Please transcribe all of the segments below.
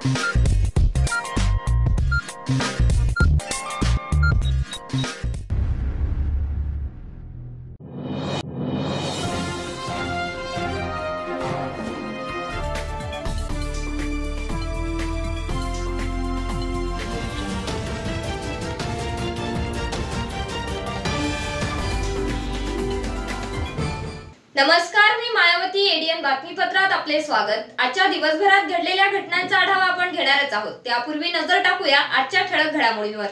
नमस्कार, मी मायावती. एडीएन बातमीपत्रात आपले स्वागत. आजच्या दिवसभरात घडलेल्या घटनांचा आढावा आपण घेणारच आहोत. त्यापूर्वी नजर टाकूया आजच्या ठळक घडामोडींवर.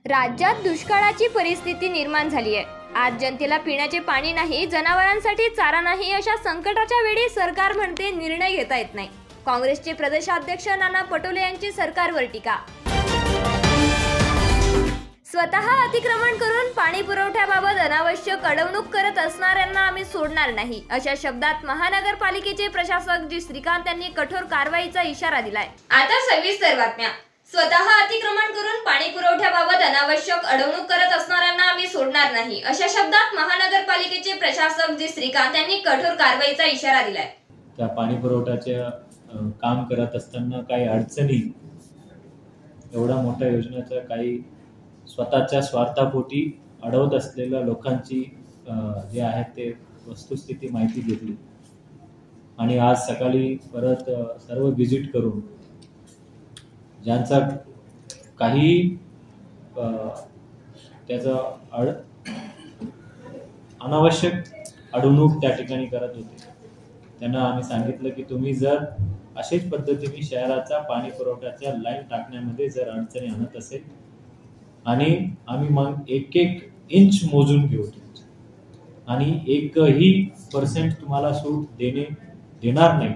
राज्यात दुष्काळाची परिस्थिती निर्माण झाली आहे. आज जनतेला पिण्याचे पाणी नाही, जनावरांसाठी चारा नाही, अशा संकटाच्या वेळी सरकार म्हणते निर्णय घेता येत नाही. काँग्रेसचे प्रदेशाध्यक्ष नाना पटोले यांची सरकारवर टीका. स्वतः अतिक्रमण करून पाणी पुरवठ्याबाबत अनावश्यक अडवणूक करत असणाऱ्यांना आम्ही सोडणार नाही, अशा शब्दात महानगरपालिकेचे प्रशासक जी श्रीकांत यांनी कठोर कारवाईचा इशारा दिलाय. आता सविस्तर बातम्या. स्वतः अतिक्रमण करून पाणी पुरवठ्याबाबत अनावश्यक अडवणूक करत असणाऱ्यांना आम्ही सोडणार नाही, अशा शब्दात महानगरपालिकेचे प्रशासक जी श्रीकांत यांनी कठोर कारवाईचा इशारा दिलाय. त्या पाणी पुरवठ्याचे काम करत असताना काही अडचणी, एवढा मोठ्या योजनेचा काही स्वतःच्या स्वार्थापोटी अडवत असलेल्या लोकांची जे आहे ते वस्तुस्थिती माहिती घेतली आणि आज सकाळी परत सर्व व्हिजिट करून ज्यांचा काही त्याचा अनावश्यक अडवणूक त्या ठिकाणी करत होते त्यांना आम्ही सांगितलं की तुम्ही जर अशाच पद्धतीने शहराचा पाणी पुरवठ्याच्या लाईन टाकण्यामध्ये जर अडचणी आणत असेल आणि आम्ही मग एक इंच मोजून घेऊ आणि 1% तुम्हाला सूट देणार नाही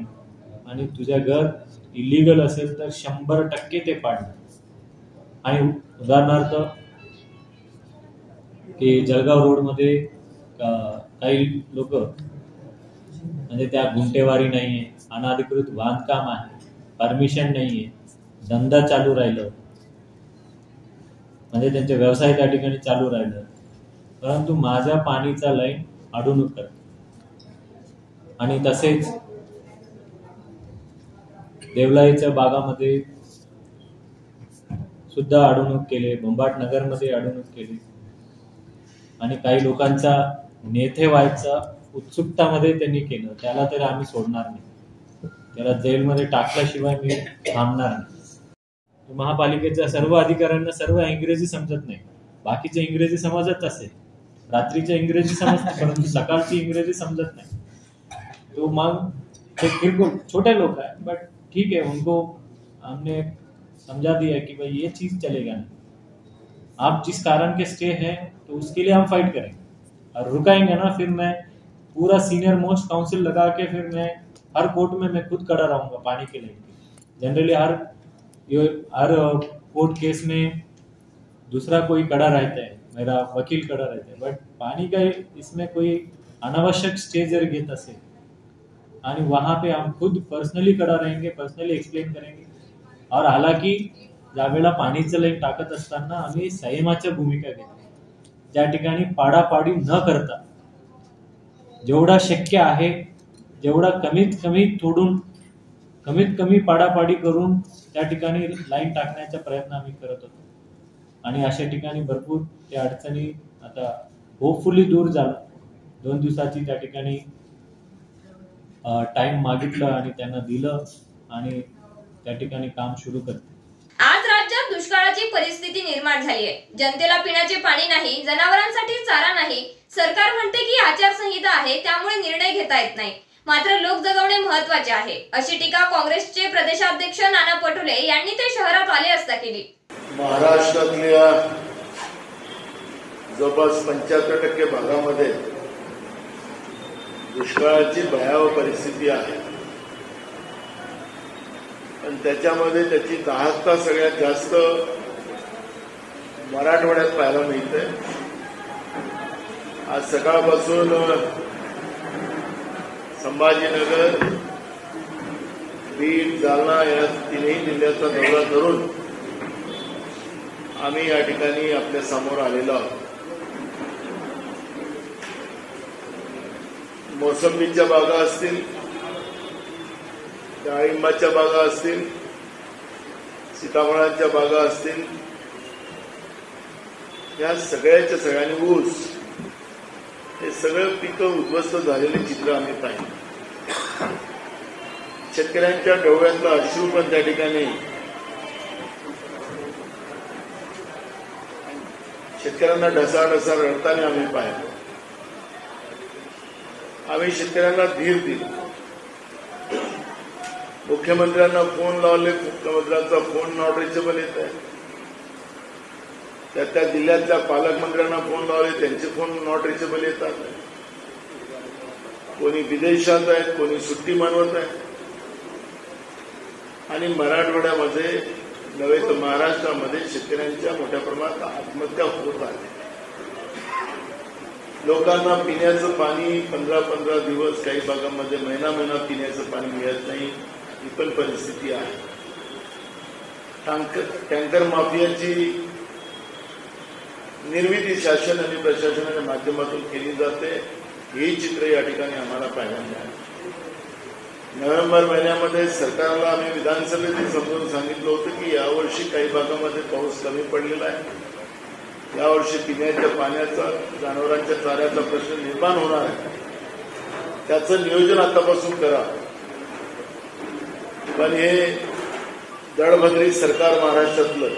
आणि तुझ्या घर इलिगल असेल तर 100% ते पाडणार. आणि उदाहरणार्थ की जळगाव रोड मध्ये काही लोक म्हणजे त्या गुंटेवारी नाहीये, अनाधिकृत बांधकाम आहे, परमिशन नाहीये, धंदा चालू राहिलं म्हणजे त्यांचे व्यवसाय त्या ठिकाणी चालू राहिलं, परंतु माझ्या पाणीचा लाईन अडवणूक करते. आणि तसेच देवलाईच्या भागामध्ये सुद्धा अडवणूक केली, बोंबाट नगर मध्ये अडवणूक केली आणि काही लोकांचा नेते व्हायचा उत्सुकतामध्ये त्यांनी केलं. त्याला तर आम्ही सोडणार नाही, त्याला जेलमध्ये टाकल्याशिवाय मी थांबणार नाही. महापालिकेच्या सर्व अधिकाऱ्यांना सर्व इंग्रजी समजत नाही, बाकीचे इंग्रजी समजत असेल, रात्रीच्या इंग्रजी समजते परंतु सकाळची इंग्रजी समजत नहीं. तो मग ते किरकोळ छोटे लोग हैं, बट ठीक है, उनको हमने समझा दिया कि भाई ये चीज चलेगा नहीं, आप जिस कारण के स्टे हैं तो उसके लिए हम फाइट करेंगे और रुकाएंगे ना, फिर मैं पूरा सीनियर मोस्ट काउंसिल लगा के फिर मैं हर कोर्ट में मैं खुद खड़ा रहूंगा पानी के लिए. जनरली हर कोर्ट केस में दूसरा कोई खड़ा रहता है, मेरा वकील खड़ा रहता है, बट पानी का इसमें कोई अनावश्यक स्टे जर घेत असेल आणि वहां पे हम खुद पर्सनली खड़ा रहेंगे, पर्सनली एक्सप्लेन करेंगे. और हालांकि ज्यावेळेला पाणीचं लाईन टाकत असताना आम्ही संयमाच्या भूमिका घेतली. त्या ठिकाणी पाडापाडी न करता जेवढा शक्य आहे जेवढा कमीत कमी पाडापाडी करून त्या ठिकाणी लाईन टाकण्याचा प्रयत्न आम्ही करत होतो. आणि अशा ठिकाणी भरपूर त्या अडचणी आता होपफुली दूर झाला. 2 दिवसाची त्या ठिकाणी टाइम मागितलं आणि त्यांना दिलं आणि त्या ठिकाणी काम सुरू करते. आज राज्यात दुष्काळाची परिस्थिती निर्माण झाली आहे. जनतेला पिण्याचे पाणी नाही, जनावरांसाठी चारा नाही. सरकार म्हणते की आचारसंहिता आहे त्यामुळे निर्णय घेता येत नाही, मात्र लोक जगवणे महत्त्वाचे आहे, अशी टीका काँग्रेसचे प्रदेशाध्यक्ष नाना पटोले यांनी ते शहरात आले असता केली. महाराष्ट्रातल्या जवळपास 75% भागामध्ये दुष्काळाची भयावह परिस्थिती आहे आणि त्याच्यामध्ये त्याची दाहकता सगळ्यात जास्त मराठवाड्यात पाहायला मिळते. आज सकाळपासून संभाजीनगर, बीड, जालना या तीनही जिल्ह्याचा दौरा करून आम्ही या ठिकाणी आपल्या समोर आलेलो आहोत. मोसंबीच्या बागा असतील, डाळिंबाच्या बागा असतील, सीताफळांच्या बागा असतील, या सगळ्यांनी ऊस, हे सगळं पिकं उद्ध्वस्त झालेले चित्र आम्ही पाहिले. शेतकऱ्यांच्या डोळ्यातलं अश्रू पण त्या ठिकाणी शेतकऱ्यांना ढसाढसा रडताना आम्ही पाहिलं. आम्ही शेतकऱ्यांना धीर दिला. मुख्यमंत्र्यांना फोन लावले, मुख्यमंत्र्यांचा फोन नॉट रिचेबल येत आहे. त्या जिल्ह्यातल्या पालकमंत्र्यांना फोन लावले, त्यांचे फोन नॉट रिचेबल येतात. कोणी विदेशात आहेत, कोणी सुट्टी मानवत आहे. आणि मराठवाड्यामध्ये नव्हे तर महाराष्ट्रामध्ये शेतकऱ्यांच्या मोठ्या प्रमाणात आत्महत्या होत आहे. लोकांना पिण्याचं पाणी 15-15 दिवस, काही भागांमध्ये महिना पिण्याचं पाणी मिळत नाही, ही पण परिस्थिती आहे. टँकर माफियाची निर्मिती शासन आणि प्रशासनाच्या माध्यमातून केली जाते, ही चित्र या ठिकाणी आम्हाला पाहायला मिळाली. नोव्हेंबर महिन्यामध्ये सरकारला आम्ही विधानसभेत समजून सांगितलं होतं की यावर्षी काही भागामध्ये पाऊस कमी पडलेला आहे, यावर्षी पिण्याच्या पाण्याचा, जनावरांच्या चाऱ्याचा प्रश्न निर्माण होणार आहे, त्याचं नियोजन आतापासून करा. पण हे दळभद्री सरकार महाराष्ट्रातलं,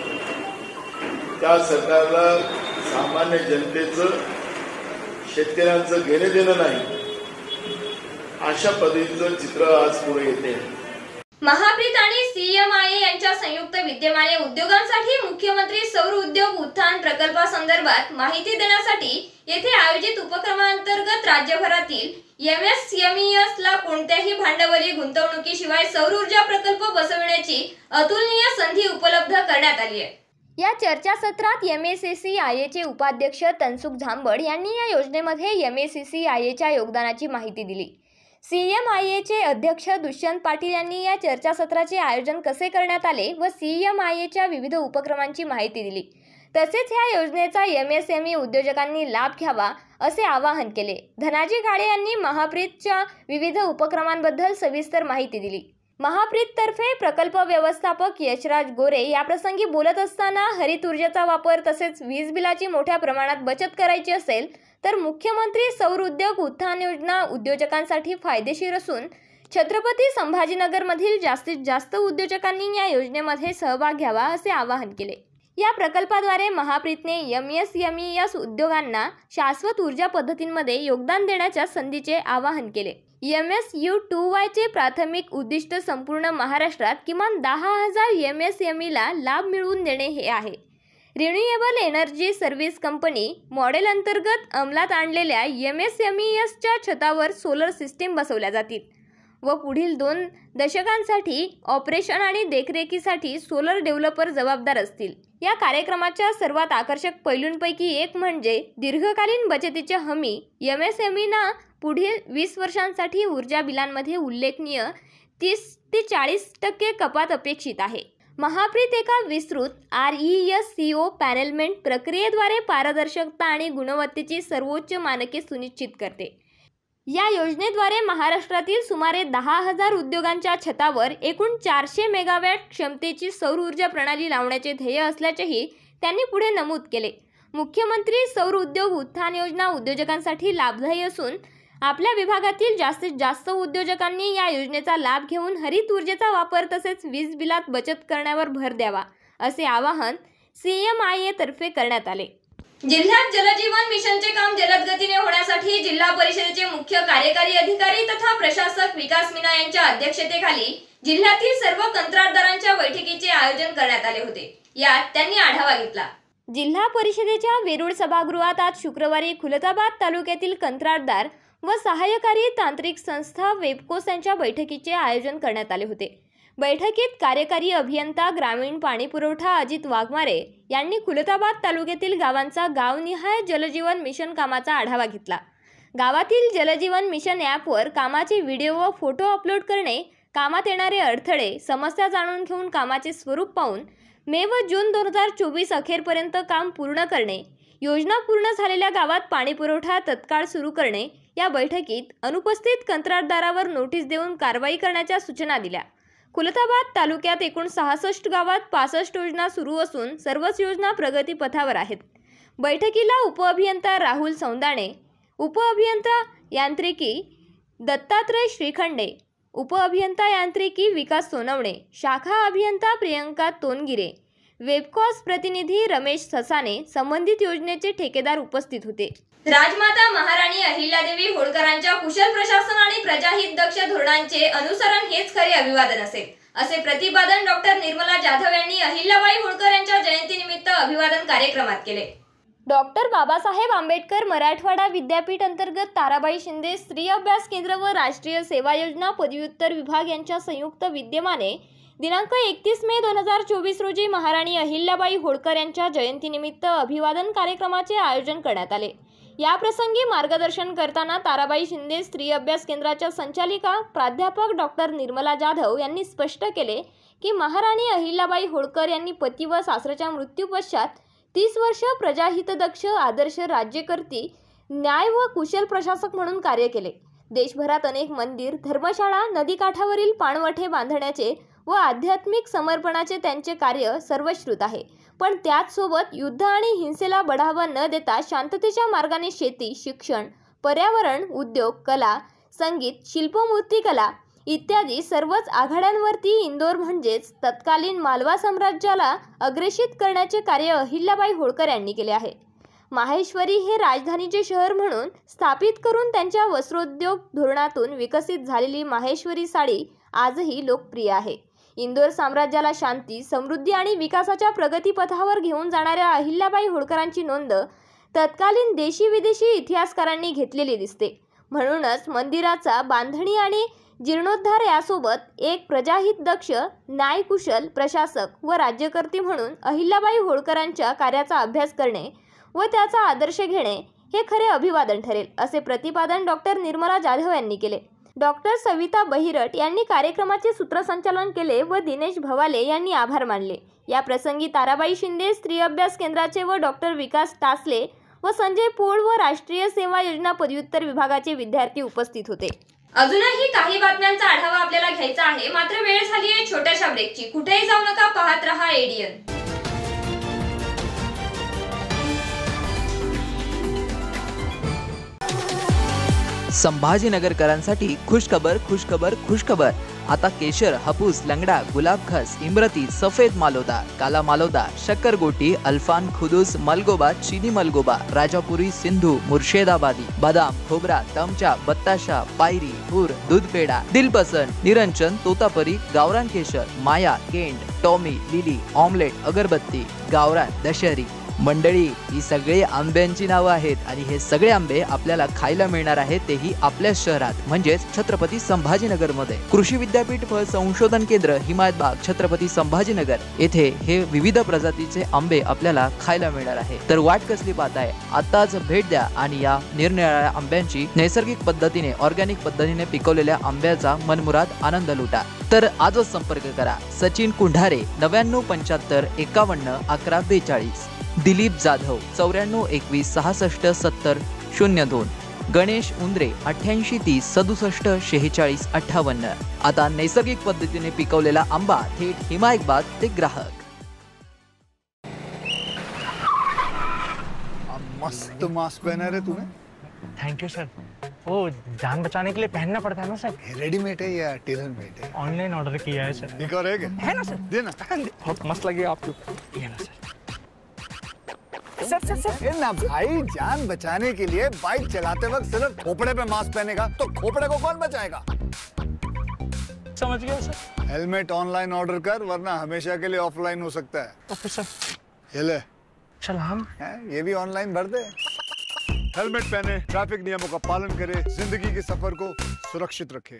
त्या सरकारला सामान्य जनतेचं, शेतकऱ्यांचं घेणे देणं नाही, अशा पद्धतीचं चित्र आज पुढे येते. महाप्रीत आणि CMIA यांच्या संयुक्त विद्यमाने उद्योगांसाठी मुख्यमंत्री सौर उद्योग उत्थान प्रकल्पासंदर्भात माहिती देण्यासाठी येथे आयोजित उपक्रमांतर्गत राज्यभरातील MSMEs ला कोणत्याही भांडवली गुंतवणुकीशिवाय सौर ऊर्जा प्रकल्प बसविण्याची अतुलनीय संधी उपलब्ध करण्यात आली आहे. या चर्चासत्रात MSCCIA चे उपाध्यक्ष तनसुख झांबड यांनी या योजनेमध्ये MSCCIA च्या योगदानाची माहिती दिली. CMIA चे अध्यक्ष दुष्यंत पाटील यांनी या चर्चासत्राचे आयोजन कसे करण्यात आले व CMIA च्या विविध उपक्रमांची माहिती दिली. तसेच ह्या योजनेचा MSME उद्योजकांनी लाभ घ्यावा असे आवाहन केले. धनाजी गाडे यांनी महाप्रीतच्या विविध उपक्रमांबद्दल सविस्तर माहिती दिली. महाप्रीत तर्फे प्रकल्प व्यवस्थापक यशराज गोरे याप्रसंगी बोलत असताना हरित ऊर्जेचा वापर तसेच वीज बिलाची मोठ्या प्रमाणात बचत करायची असेल तर मुख्यमंत्री सौर उद्योग उत्थान योजना उद्योजकांसाठी फायदेशीर असून छत्रपती संभाजीनगरमधील जास्तीत जास्त उद्योजकांनी या योजनेमध्ये सहभाग घ्यावा असे आवाहन केले. या प्रकल्पाद्वारे महाप्रीतने MSMEs उद्योगांना शाश्वत ऊर्जा पद्धतींमध्ये योगदान देण्याच्या संधीचे आवाहन केले. MSU2Y चे प्राथमिक उद्दिष्ट संपूर्ण महाराष्ट्रात किमान 10,000 MSMEला लाभ मिळवून देणे हे आहे. Renewable energy service company model अंतर्गत अंमलात आणलेल्या MSMEsच्या छतावर सोलर सिस्टीम बसवल्या जातील व पुढील 2 दशकांसाठी ऑपरेशन आणि देखरेखीसाठी सोलर डेव्हलपर जबाबदार असतील. या कार्यक्रमाच्या सर्वात आकर्षक पैलूंपैकी एक म्हणजे दीर्घकालीन बचतीची हमी. MSMEना पुढील 20 वर्षांसाठी ऊर्जा बिलांमध्ये उल्लेखनीय 30 ते 40% कपात अपेक्षित आहे. महाप्रीत एका विस्तृत RESCO पॅनेलमेंट प्रक्रियेद्वारे पारदर्शकता आणि गुणवत्तेची सर्वोच्च मानके सुनिश्चित करते. या योजनेद्वारे महाराष्ट्रातील सुमारे 10,000 उद्योगांच्या छतावर एकूण 400 मेगावॅट क्षमतेची सौर ऊर्जा प्रणाली लावण्याचे ध्येय असल्याचेही त्यांनी पुढे नमूद केले. मुख्यमंत्री सौर उद्योग उत्थान योजना उद्योजकांसाठी लाभदायी असून आपल्या विभागातील जास्तीत जास्त उद्योजकांनी या योजनेचा लाभ घेऊन हरित ऊर्जेचा वापर तसेच वीज बिलात बचत करण्यावर भर द्यावा असे आवाहन CMIA तर्फे करण्यात आले. जिल्ह्यात जलजीवन मिशनचे काम जलद गतीने होण्यासाठी जिल्हा परिषदेचे मुख्य कार्यकारी अधिकारी तथा प्रशासक विकास मीना यांच्या अध्यक्षतेखाली जिल्ह्यातील सर्व कंत्राटदारांच्या बैठकीचे आयोजन करण्यात आले होते. यात त्यांनी आढावा घेतला. जिल्हा परिषदेच्या वेरूळ सभागृहात आज शुक्रवारी खुलताबाद तालुक्यातील कंत्राटदार व सहाय्यकारी तांत्रिक संस्था वेबकोस यांच्या बैठकीचे आयोजन करण्यात आले होते. बैठकीत कार्यकारी अभियंता ग्रामीण पाणी पुरवठा अजित वाघमारे यांनी खुलताबाद तालुक्यातील गावांचा गावनिहाय जलजीवन मिशन कामाचा आढावा घेतला. गावातील जलजीवन मिशन ॲपवर कामाचे व्हिडिओ व फोटो अपलोड करणे, कामात येणारे अडथळे, समस्या जाणून घेऊन कामाचे स्वरूप पाहून मे व जून 2024 अखेरपर्यंत काम पूर्ण करणे, योजना पूर्ण झालेल्या गावात पाणी पुरवठा तत्काळ सुरू करणे. या बैठकीत अनुपस्थित कंत्राटदारावर नोटीस देऊन कारवाई करण्याच्या सूचना दिल्या. खुलताबाद तालुक्यात एकूण 66 गावात 65 योजना सुरू असून सर्वच योजना प्रगतीपथावर आहेत। बैठकीला उपअभियंता राहुल सौंदाणे, उपअभियंता यांत्रिकी दत्तात्रय श्रीखंडे, उपअभियंता यांत्रिकी विकास सोनवणे, शाखा अभियंता प्रियंका तोनगिरे, वेबकॉस प्रतिनिधी रमेश ससाने, संबंधित योजनेचे ठेकेदार उपस्थित होते। राजमाता महाराणी अहिल्यादेवी होळकरांच्या कुशल प्रशासन आणि प्रजाहित दक्ष धोरणांचे अनुसरण हेच खरे अभिवादन असेल, असे प्रतिपादन डॉक्टर निर्मला जाधव यांनी अहिल्याबाई होळकर यांच्या जयंतीनिमित्त अभिवादन कार्यक्रमात केले। डॉक्टर बाबासाहेब आंबेडकर मराठवाडा विद्यापीठ अंतर्गत ताराबाई शिंदे स्त्री अभ्यास केंद्र व राष्ट्रीय सेवा योजना पदव्युत्तर विभाग यांच्या संयुक्त विद्यमाने दिनांक 31 मे 2024 रोजी महाराणी अहिल्याबाई होळकर यांच्या जयंतीनिमित्त अभिवादन कार्यक्रमाचे आयोजन करण्यात आले। या प्रसंगी मार्गदर्शन करताना ताराबाई शिंदे स्त्री अभ्यास केंद्राच्या संचालिका प्राध्यापक डॉक्टर निर्मला जाधव यांनी स्पष्ट केले की महाराणी अहिल्याबाई होळकर यांनी पती व सासऱ्याच्या मृत्यूपश्चात 30 वर्ष प्रजाहितदक्ष आदर्श राज्यकर्ती, न्याय व कुशल प्रशासक म्हणून कार्य केले। देशभरात अनेक मंदिर, धर्मशाळा, नदीकाठावरील पाणवठे बांधण्याचे व आध्यात्मिक समर्पणाचे त्यांचे कार्य सर्वश्रुत आहे। पण त्याचसोबत युद्ध आणि हिंसेला बढावा न देता शांततेच्या मार्गाने शेती, शिक्षण, पर्यावरण, उद्योग, कला, संगीत, शिल्पमूर्तिकला इत्यादी सर्वच आघाड्यांवरती इंदोर म्हणजेच तत्कालीन मालवा साम्राज्याला अग्रेषित करण्याचे कार्य अहिल्याबाई होळकर यांनी केले आहे। माहेश्वरी हे राजधानीचे शहर म्हणून स्थापित करून त्यांच्या वस्त्रोद्योग धोरणातून विकसित झालेली माहेश्वरी साडी आजही लोकप्रिय आहे। इंदोर साम्राज्याला शांती, समृद्धी आणि विकासाच्या प्रगतीपथावर घेऊन जाणाऱ्या अहिल्याबाई होळकरांची नोंद तत्कालीन देशी विदेशी इतिहासकारांनी घेतलेली दिसते। म्हणूनच मंदिराचा बांधणी आणि जीर्णोद्धार यासोबत एक प्रजाहित दक्ष, न्यायकुशल प्रशासक व राज्यकर्ती म्हणून अहिल्याबाई होळकरांच्या कार्याचा अभ्यास करणे व त्याचा आदर्श घेणे हे खरे अभिवादन ठरेल, असे प्रतिपादन डॉक्टर निर्मला जाधव यांनी केले। डॉक्टर सविता बहिरट यांनी कार्यक्रमाचे सूत्रसंचालन केले व दिनेश भवाले यांनी आभार मानले। या प्रसंगी ताराबाई शिंदे स्त्री अभ्यास केंद्राचे व डॉक्टर विकास टासले व संजय पोळ व राष्ट्रीय सेवा योजना पदव्युत्तर विभागाचे विद्यार्थी उपस्थित होते। अजूनही काही बातम्यांचा आढावा आपल्याला घ्यायचा आहे, मात्र वेळ झाली आहे छोट्याशा ब्रेकची। कुठेही जाऊ नका, पाहत रहा एडीएन। संभाजीनगरकरांसाठी खुशखबर खुशखबर खुशखबर। आता केशर, हापूस, लंगडा, गुलाब खास, इमरती, सफेद मालोदा, काला मालोदा, शक्करगोटी, अल्फान, खुदूस, मलगोबा, चीनी मलगोबा, राजापुरी, सिंधू, मुर्शिदाबादी, बदाम, खोबरा, तमचा, बत्ताशा, पायरी, हुर, दूध पेडा, दिलपसंद, निरंजन, तोतापरी, गावरान केशर, माया, केंड, टॉमी, लिली, ऑमलेट, अगरबत्ती, गावरान, दशहरी। मंडळी, ही सगळी आंब्यांची नावं आहेत आणि हे सगळे आंबे आपल्याला खायला मिळणार आहेत, तेही आपल्या शहरात म्हणजेच छत्रपती संभाजीनगरमध्ये। कृषी विद्यापीठ फळ संशोधन केंद्र, हिमायतबाग, छत्रपती संभाजीनगर येथे हे विविध प्रजातीचे आंबे आपल्याला खायला मिळणार आहे। तर वाट कसली पाहताय? आताच भेट द्या आणि या निरनिराळ्या आंब्यांची नैसर्गिक पद्धतीने, ऑर्गॅनिक पद्धतीने पिकवलेल्या आंब्याचा मनमुराद आनंद लुटा। तर आजच संपर्क करा सचिन कुंढारे 9975 51 11 42, दिलीप जाधव 94 21 66 70 02, गणेश उंद्रे 88 30 67 46 58। आता नैसर्गिक पद्धतीने पिकवलेला आंबा थेट हिमायतबाग ते ग्राहक। मस्त मास्क पहना रे तूने। Thank you sir. वो जान बचाने के लिए पहनना पड़ता है ना सर। रेडीमेड है या टेलर मेड है? ऑनलाइन ऑर्डर किया है सर। एक और है ना सर? देना। बहुत मस्त लगे आपको। ये ना सर। सर ना भाई, जान बचाने के लिए बाइक चलाते वक्त सिर्फ खोपड़े पे मास्क पहनेगा तो खोपड़े को कौन बचाएगा? समझ गया सर। हेलमेट ऑनलाइन ऑर्डर कर, वरना हमेशा के लिए ऑफलाइन हो सकता है। Okay sir. ये ले। चल हम ये भी ऑनलाइन भर दे। हेलमेट पहने, ट्रैफिक नियमों का पालन करे, जिंदगी के सफर को सुरक्षित रखे।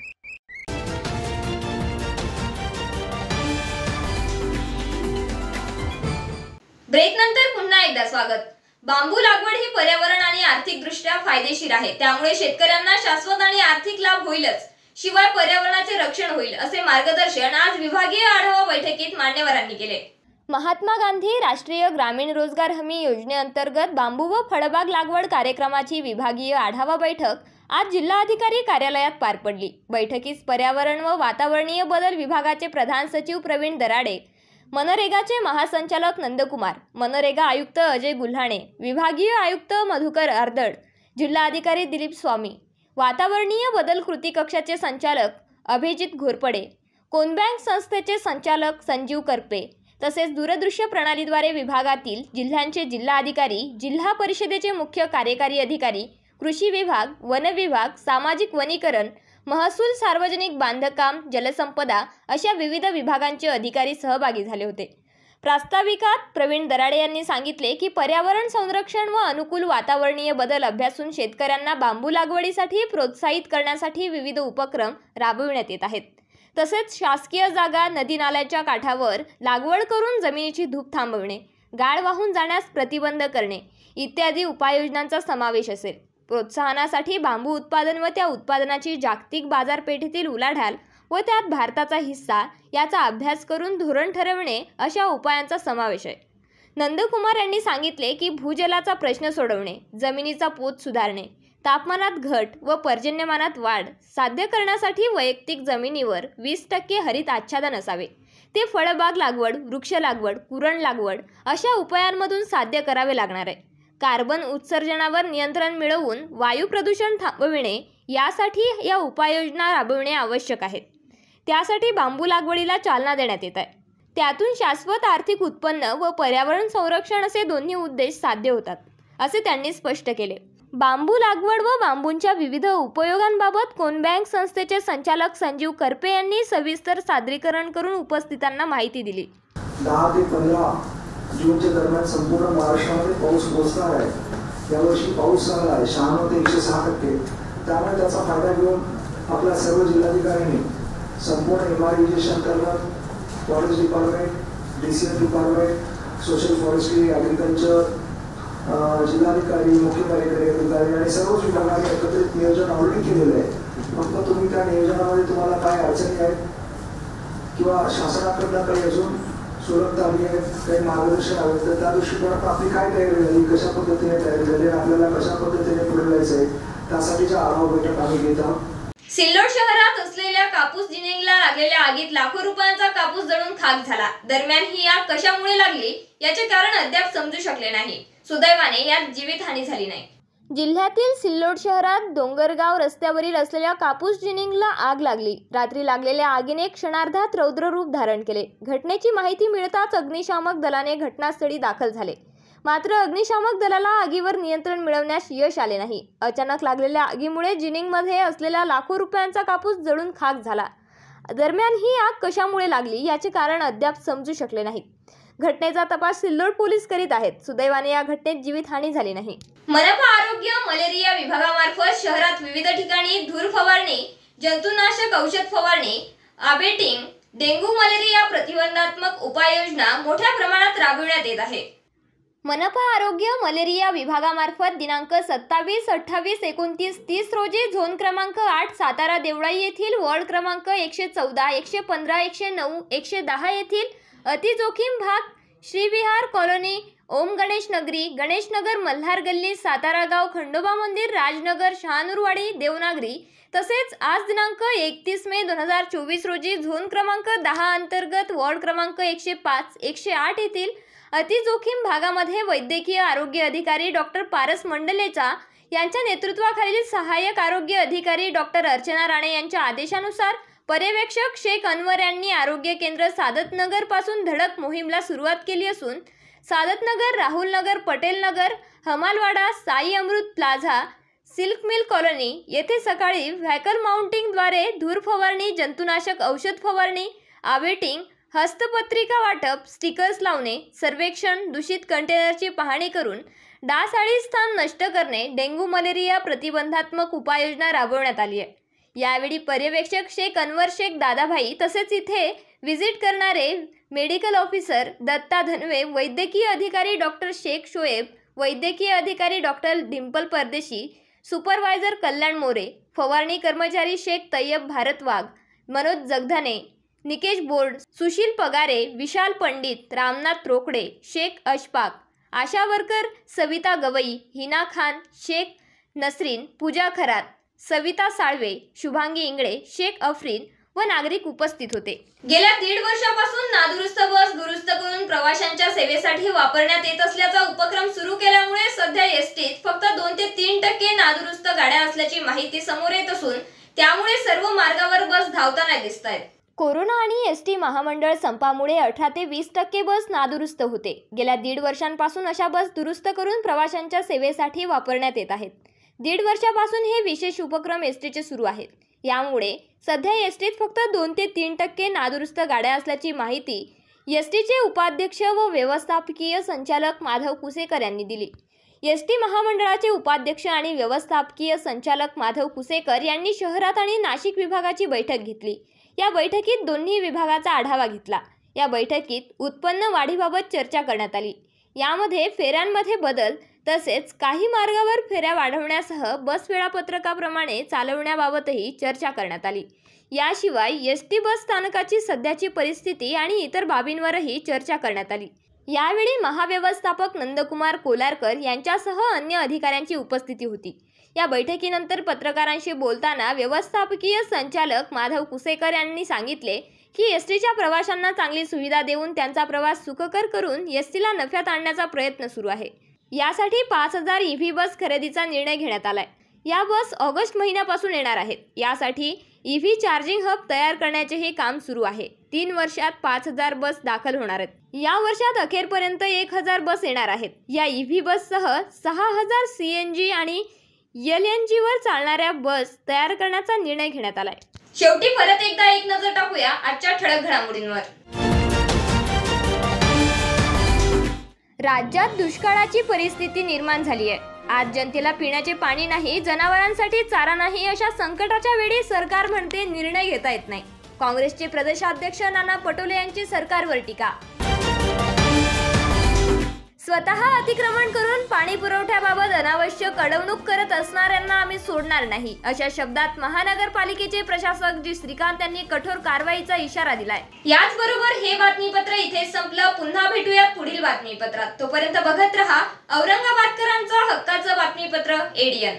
ब्रेक नंतर पुन्हा एकदा स्वागत। बांबू लागवड ही पर्यावरण आणि आर्थिक दृष्ट्या फायदेशीर आहे, त्यामुळे शेतकऱ्यांना शाश्वत आणि आर्थिक लाभ होईलच, शिवाय पर्यावरणाचे रक्षण होईल, असे मार्गदर्शन आज विभागीय आढावा बैठकीत मान्यवरांनी केले। महात्मा गांधी राष्ट्रीय ग्रामीण रोजगार हमी योजनेअंतर्गत बांबू व फळबाग लागवड कार्यक्रमाची विभागीय आढावा बैठक आज जिल्हाधिकारी कार्यालयात पार पडली। बैठकीस पर्यावरण व वातावरणीय बदल विभागाचे प्रधान सचिव प्रवीण दराडे, मनरेगाचे महासंचालक नंदकुमार, मनरेगा आयुक्त अजय गुल्हाणे, विभागीय आयुक्त मधुकर आर्दड, जिल्हाधिकारी दिलीप स्वामी, वातावरणीय बदल कृती कक्षाचे संचालक अभिजित घोरपडे, कोनबँक संस्थेचे संचालक संजीव करपे तसेच दूरदृश्य प्रणालीद्वारे विभागातील जिल्ह्यांचे जिल्हाधिकारी, जिल्हा परिषदेचे मुख्य कार्यकारी अधिकारी, कृषी विभाग, वन विभाग, सामाजिक वनीकरण, महसूल, सार्वजनिक बांधकाम, जलसंपदा अशा विविध विभागांचे अधिकारी सहभागी झाले होते। प्रास्ताविकात प्रवीण दराडे यांनी सांगितले की पर्यावरण संरक्षण व अनुकूल वातावरणीय बदल अभ्यासून शेतकऱ्यांना बांबू लागवडीसाठी प्रोत्साहित करण्यासाठी विविध उपक्रम राबविण्यात येत आहेत। तसेच शासकीय जागा, नदी नाल्यांच्या काठावर लागवड करून जमिनीची धूप थांबवणे, गाळ वाहून जाण्यास प्रतिबंध करणे इत्यादी उपाययोजनांचा समावेश असेल। प्रोत्साहनासाठी बांबू उत्पादन व त्या उत्पादनाची जागतिक बाजारपेठेतील उलाढाल व त्यात भारताचा हिस्सा याचा अभ्यास करून धोरण ठरवणे अशा उपायांचा समावेश आहे। नंदकुमार यांनी सांगितले की भूजलाचा प्रश्न सोडवणे, जमिनीचा पोत सुधारणे, तापमानात घट व पर्जन्यमानात वाढ साध्य करण्यासाठी वैयक्तिक जमिनीवर 20% हरित आच्छादन असावे। ते फळबाग लागवड, वृक्ष लागवड, कुरण लागवड अशा उपायांमधून साध्य करावे लागणार आहे। कार्बन उत्सर्जनावर नियंत्रण मिळवून वायू प्रदूषण थांबविणे यासाठी या उपाययोजना राबविणे आवश्यक आहे। त्यासाठी बांबू लागवडीला चालना देण्यात येत आहे। त्यातून शाश्वत आर्थिक उत्पन्न व पर्यावरण संरक्षण असे दोन्ही उद्देश साध्य होतात, असे त्यांनी स्पष्ट केले। बांबू लागवड व बांबूंच्या विविध उपयोगांबाबत कोनबँक संस्थेचे संचालक संजीव करपे यांनी सविस्तर सादरीकरण करून उपस्थितांना माहिती दिली। 10 ते 15 जूनच्या दरम्यान संपूर्ण महाराष्ट्रामध्ये पाऊस पोहोचणार आहे। यावर्षी पाऊस चांगला आहे, 96 ते 106%। त्यामुळे त्याचा फायदा घेऊन आपल्या सर्व जिल्हाधिकाऱ्यांनी संपूर्ण MREGS अंतर्गत forest department, DCM department, social forestry, agriculture, जिल्हाधिकारी, मुख्य कार्यकारी अधिकारी आणि सर्वच विभागांनी एकत्रित नियोजन ऑलरेडी केलेलं आहे। फक्त तुम्ही त्या नियोजनामध्ये तुम्हाला काय अडचणी आहेत किंवा शासनाकडनं काही अजून सुलभता हवी आहे, काही मार्गदर्शन हवे तर त्या दृष्टिकोनात आपली काय तयारी झाली, कशा पद्धतीने तयारी झाली, आपल्याला कशा पद्धतीने पुढे जायचं आहे त्यासाठीचा आढावा बैठक आम्ही घेत आहोत। सिल्लोड शहरात असलेल्या कापूस जिनिंगला लागलेल्या आगीत लाखो रुपयांचा कापूस जळून खाक झाला। दरम्यान ही आग कशामुळे लागली याचे कारण अद्याप समजू शकले नाही। सुदैवाने यात जीवितहानी झाली नाही। जिल्ह्यातील सिल्लोड शहरात डोंगरगाव रस्त्यावरील असलेल्या कापूस जिनिंगला आग लागली। रात्री लागलेल्या आगीने क्षणार्धात रौद्र रूप धारण केले। घटनेची माहिती मिळताच अग्निशामक दलाने घटनास्थळी दाखल झाले, मात्र अग्निशामक दलाला आगीवर नियंत्रण मिळवण्यास यश आले नाही। अचानक लागलेल्या आगीमुळे जिनिंगमध्ये असलेला लाखो रुपयांचा कापूस जळून खाक झाला। दरम्यान ही आग कशामुळे लागली याचे कारण अद्याप समजू शकले नाही। घटनेचा तपास सिल्लोड पोलीस करीत आहेत। सुदैवाने या घटनेत जीवितहानी झाली नाही। मनपा आरोग्य मलेरिया विभागामार्फत शहरात विविध ठिकाणी धूर फवारणी, जंतुनाशक औषध फवारणी, आबेटिंग, डेंग्यू मलेरिया प्रतिबंधात्मक उपाययोजना मोठ्या प्रमाणात राबविण्यात येत आहे। मनपा आरोग्य मलेरिया विभागामार्फत दिनांक 27, 28, 29, 30 रोजी झोन क्रमांक 8 सातारा देवळाई येथील वॉर्ड क्रमांक 114, 115, 109, 110 येथील अतिजोखीम भाग श्रीविहार कॉलनी, ओम गणेश नगरी, गणेश नगर, मल्हार गल्ली, सातारा गाव, खंडोबा मंदिर, राजनगर, शहानूरवाडी, देवनागरी तसेच आज दिनांक 31 मे 2024 रोजी झोन क्रमांक 10 अंतर्गत वॉर्ड क्रमांक 105, 108 येथील अतिजोखीम भागामध्ये वैद्यकीय आरोग्य अधिकारी डॉक्टर पारस मंडलेचा यांच्या नेतृत्वाखालील सहाय्यक आरोग्य अधिकारी डॉक्टर अर्चना राणे यांच्या आदेशानुसार पर्यवेक्षक शेख अनवर यांनी आरोग्य केंद्र सादतनगर पासून धडक मोहीमला सुरुवात केली असून सादतनगर, राहुल नगर, पटेल नगर, हमालवाडा, साई अमृत प्लाझा, सिल्क मिल कॉलनी येथे सकाळी व्हेकल माउंटिंगद्वारे धूर फवारणी, जंतुनाशक औषध फवारणी, आवेटिंग, हस्तपत्रिका वाटप, स्टिकर्स लावणे, सर्वेक्षण, दूषित कंटेनरची पाहणी करून डास अळी स्थान नष्ट करणे, डेंग्यू मलेरिया प्रतिबंधात्मक उपाययोजना राबवण्यात आली आहे। यावेळी पर्यवेक्षक शेख अनवर शेख दादाभाई तसेच इथे व्हिजिट करणारे मेडिकल ऑफिसर दत्ता धनवे, वैद्यकीय अधिकारी डॉक्टर शेख शोएब, वैद्यकीय अधिकारी डॉक्टर डिंपल परदेशी, सुपरवायझर कल्याण मोरे, फवारणी कर्मचारी शेख तय्यब भारतवाग, मनोज जगधाने, निकेश बोर्ड, सुशील पगारे, विशाल पंडित, रामनाथ रोकडे, शेख अशफाक, आशा वर्कर सविता गवई, हिना खान, शेख नसरीन, पूजा खरात, सविता साळवे, शुभांगी इंगळे, शेख अफरीन व नागरिक उपस्थित होते। गेल्या 1.5 वर्षापासून नादुरुस्त बस दुरुस्त करून प्रवाशांच्या सेवेसाठी वापरण्यात येत असल्याचा उपक्रम सुरू केल्यामुळे सध्या एसटीत फक्त 2 ते 3% नादुरुस्त गाड्या असल्याची माहिती समोर येत असून त्यामुळे सर्व मार्गावर बस धावताना दिसतायत। कोरोना आणि एसटी महामंडळ संपामुळे 18 ते 20% बस नादुरुस्त होते। गेल्या 1.5 वर्षांपासून अशा बस दुरुस्त करून प्रवाशांच्या सेवेसाठी वापरण्यात येत आहेत। 1.5 वर्षापासून हे विशेष उपक्रम एसटीचे सुरू आहेत। यामुळे सध्या एसटीत फक्त 2 ते 3% नादुरुस्त गाड्या असल्याची माहिती एसटीचे उपाध्यक्ष व व्यवस्थापकीय संचालक माधव कुसेकर यांनी दिली। एसटी महामंडळाचे उपाध्यक्ष आणि व्यवस्थापकीय संचालक माधव कुसेकर यांनी शहरात आणि नाशिक विभागाची बैठक घेतली। या बैठकीत दोन्ही विभागाचा आढावा घेतला। या बैठकीत उत्पन्न वाढीबाबत चर्चा करण्यात आली। यामध्ये फेऱ्यांमध्ये बदल तसेच काही मार्गावर फेऱ्या वाढवण्यासह बस वेळापत्रकाप्रमाणे चालवण्याबाबतही चर्चा करण्यात आली। याशिवाय एसटी बस स्थानकाची सध्याची परिस्थिती आणि इतर बाबींवरही चर्चा करण्यात आली। यावेळी महाव्यवस्थापक नंदकुमार कोलारकर यांच्यासह अन्य अधिकाऱ्यांची उपस्थिती होती। या बैठकीनंतर पत्रकारांशी बोलताना व्यवस्थापकीय संचालक माधव कुसेकर यांनी सांगितले की एसटीच्या प्रवाशांना चांगली सुविधा देऊन त्यांचा प्रवास सुखकर करून एसटीला नफ्यात आणण्याचा प्रयत्न सुरू आहे। यासाठी 5000 EV बस खरेदीचा निर्णय घेण्यात आलाय। या बस ऑगस्ट महिन्यापासून येणार आहेत। यासाठी EV चार्जिंग हब तयार करण्याचेही काम सुरू आहे। 3 वर्षात 5000 बस दाखल होणार आहेत। या वर्षात अखेरपर्यंत 1000 बस येणार आहेत। या EV बससह 6000 CNG आणि LNG वर चालणाऱ्या बस तयार करण्याचा निर्णय घेण्यात आलाय। शेवटी परत एकदा एक नजर टाकूया आजच्या ठळक घडामोडींवर। राज्यात दुष्काळाची परिस्थिती निर्माण झाली आहे। आज जनतेला पिण्याचे पाणी नाही, जनावरांसाठी चारा नाही अशा संकटाच्या वेळी सरकार म्हणते निर्णय घेता येत नाही। काँग्रेसचे प्रदेशाध्यक्ष नाना पटोले यांची सरकारवर टीका। स्वतः अतिक्रमण करून पाणी पुरवठ्याबाबत अनावश्यक अडवणूक करत असणाऱ्यांना आम्ही सोडणार नाही अशा शब्दात महानगरपालिकेचे प्रशासक जी श्रीकांत यांनी कठोर कारवाईचा इशारा दिलाय। याचबरोबर हे बातमीपत्र इथे संपलं। पुन्हा भेटूयात पुढील बातमीपत्रात। तोपर्यंत बघत रहा औरंगाबादकरांचा हक्काचं बातमीपत्र ADN।